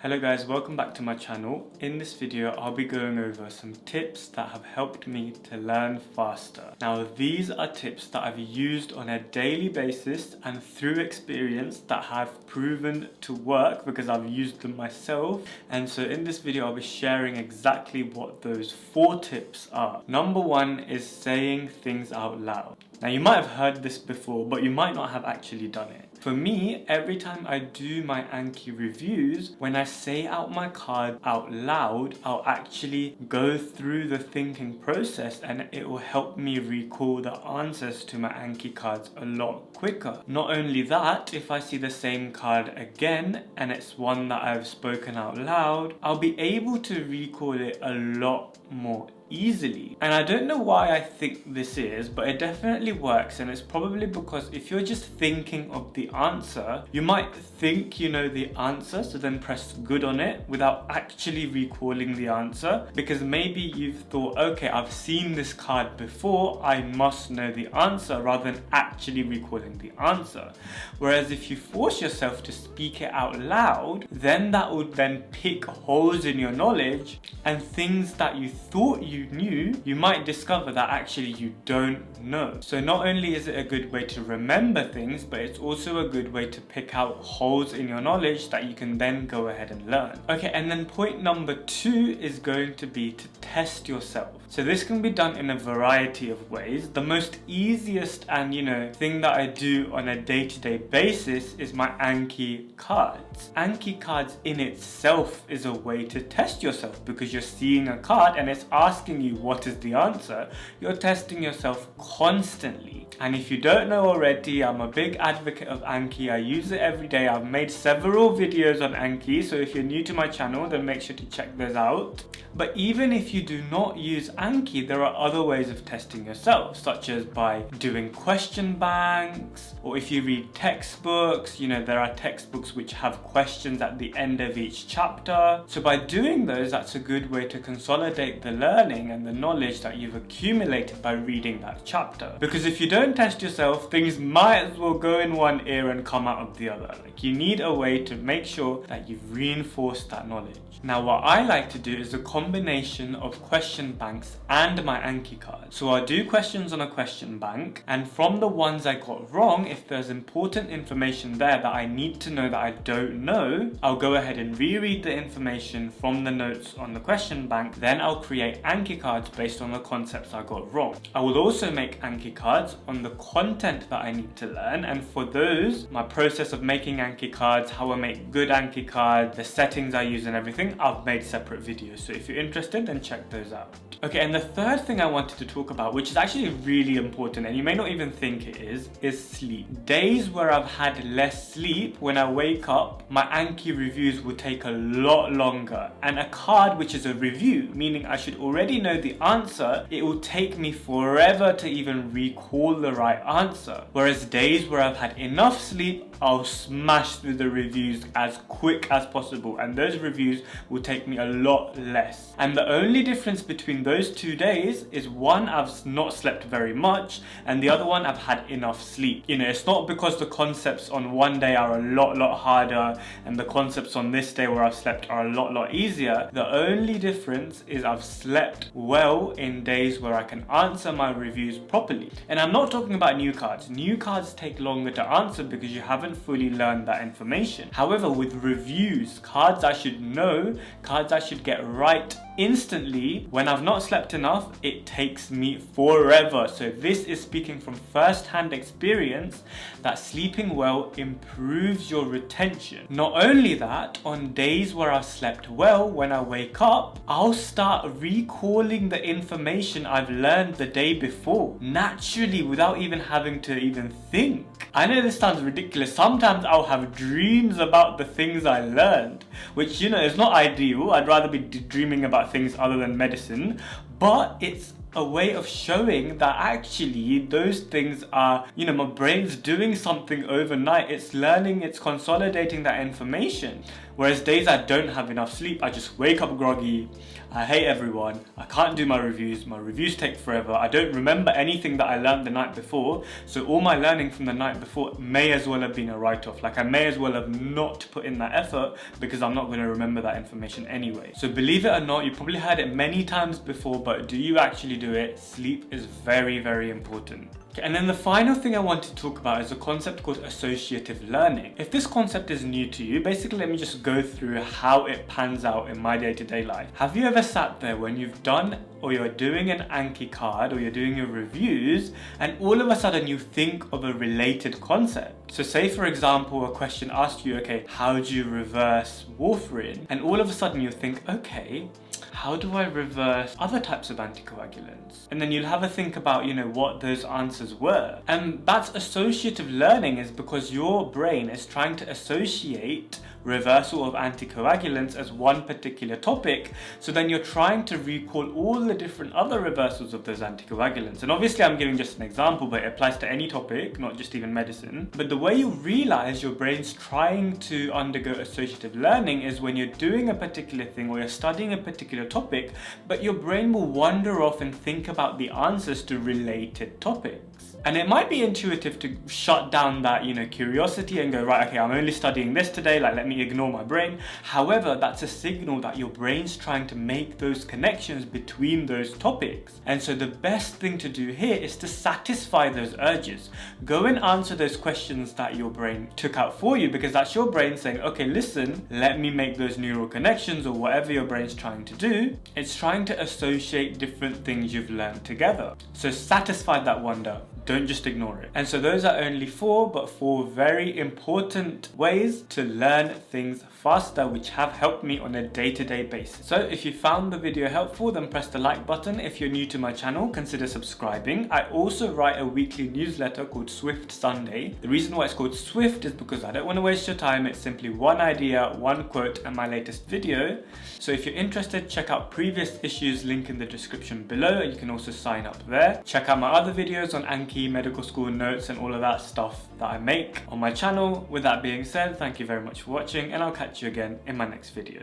Hello guys, welcome back to my channel. In this video, I'll be going over some tips that have helped me to learn faster. Now, these are tips that I've used on a daily basis and through experience that have proven to work because I've used them myself. And so in this video, I'll be sharing exactly what those 4 tips are. Number 1 is saying things out loud. Now, you might have heard this before, but you might not have actually done it. For me, every time I do my Anki reviews, when I say out my card out loud, I'll actually go through the thinking process and it will help me recall the answers to my Anki cards a lot quicker. Not only that, if I see the same card again and it's one that I've spoken out loud, I'll be able to recall it a lot more easily. And I don't know why I think this is, but it definitely works, and it's probably because if you're just thinking of the answer, you might think you know the answer, so then press good on it without actually recalling the answer, because maybe you've thought, okay, I've seen this card before, I must know the answer, rather than actually recalling the answer. Whereas if you force yourself to speak it out loud, then that would then pick holes in your knowledge, and things that you thought you knew, you might discover that actually you don't know. So not only is it a good way to remember things, but it's also a good way to pick out holes in your knowledge that you can then go ahead and learn. Okay, and then point number 2 is going to be to test yourself. So this can be done in a variety of ways. The most easiest and thing that I do on a day-to-day basis is my Anki cards. Anki cards in itself is a way to test yourself because you're seeing a card and it's asking you what is the answer. You're testing yourself constantly. And if you don't know already, I'm a big advocate of Anki. I use it every day. I've made several videos on Anki, so if you're new to my channel, then make sure to check those out. But even if you do not use Anki, there are other ways of testing yourself, such as by doing question banks, or if you read textbooks, there are textbooks which have questions at the end of each chapter. So by doing those, that's a good way to consolidate the learning and the knowledge that you've accumulated by reading that chapter. Because if you don't test yourself, things might as well go in one ear and come out of the other. Like, you need a way to make sure that you've reinforced that knowledge. Now, what I like to do is a combination of question banks and my Anki cards. So I'll do questions on a question bank, and from the ones I got wrong, if there's important information there that I need to know that I don't know, I'll go ahead and reread the information from the notes on the question bank. Then I'll create Anki cards based on the concepts I got wrong. I will also make Anki cards on the content that I need to learn, and for those, my process of making Anki cards, how I make good Anki cards, the settings I use and everything, I've made separate videos. So if you're interested, then check those out. Okay, and the third thing I wanted to talk about, which is actually really important and you may not even think it is sleep. Days where I've had less sleep, when I wake up, my Anki reviews will take a lot longer. And a card which is a review, meaning I should already know the answer, it will take me forever to even recall the right answer. Whereas days where I've had enough sleep, I'll smash through the reviews as quick as possible, and those reviews will take me a lot less. And the only difference between those 2 days is one, I've not slept very much, and the other one, I've had enough sleep. It's not because the concepts on one day are a lot harder and the concepts on this day where I've slept are a lot easier. The only difference is I've slept well in days where I can answer my reviews properly. And I'm not talking about new cards. New cards take longer to answer because you haven't fully learned that information. However, with reviews, cards I should know, cards I should get right instantly, when I've not slept enough, it takes me forever. So this is speaking from first-hand experience that sleeping well improves your retention. Not only that, on days where I've slept well, when I wake up, I'll start recalling the information I've learned the day before, naturally, without even having to even think. I know this sounds ridiculous. Sometimes I'll have dreams about the things I learned, which, is not ideal. I'd rather be dreaming about things other than medicine, but it's a way of showing that actually those things are, my brain's doing something overnight. It's learning, it's consolidating that information. Whereas days I don't have enough sleep, I just wake up groggy, I hate everyone, I can't do my reviews take forever, I don't remember anything that I learned the night before, so all my learning from the night before may as well have been a write-off. Like I may as well have not put in that effort because I'm not going to remember that information anyway. So believe it or not, you probably heard it many times before, but do you actually do it? Sleep is very, very important. Okay, and then the final thing I want to talk about is a concept called associative learning. If this concept is new to you, basically let me just go through how it pans out in my day-to-day life. Have you ever sat there when you've done or you're doing an Anki card or you're doing your reviews and all of a sudden you think of a related concept? So say for example a question asked you, okay, how do you reverse warfarin? And all of a sudden you think, okay, how do I reverse other types of anticoagulants? And then you'll have a think about, what those answers were. And that's associative learning, is because your brain is trying to associate reversal of anticoagulants as one particular topic. So then you're trying to recall all the different other reversals of those anticoagulants. And obviously I'm giving just an example, but it applies to any topic, not just even medicine. But the way you realize your brain's trying to undergo associative learning is when you're doing a particular thing or you're studying a particular topic, but your brain will wander off and think about the answers to related topics. And it might be intuitive to shut down that, curiosity and go, right, okay, I'm only studying this today, like let me ignore my brain. However, that's a signal that your brain's trying to make those connections between those topics. And so the best thing to do here is to satisfy those urges. Go and answer those questions that your brain took out for you, because that's your brain saying, okay, listen, let me make those neural connections, or whatever your brain's trying to do. It's trying to associate different things you've learned together. So satisfy that wonder. Don't just ignore it. And so those are only four very important ways to learn things faster, which have helped me on a day-to-day basis. So if you found the video helpful, then press the like button. If you're new to my channel, consider subscribing. I also write a weekly newsletter called Swift Sunday. The reason why it's called Swift is because I don't want to waste your time. It's simply one idea, one quote, and my latest video. So if you're interested, check out previous issues, link in the description below, and you can also sign up there. Check out my other videos on Anki, medical school notes, and all of that stuff that I make on my channel. With that being said, thank you very much for watching, and I'll catch you again in my next video.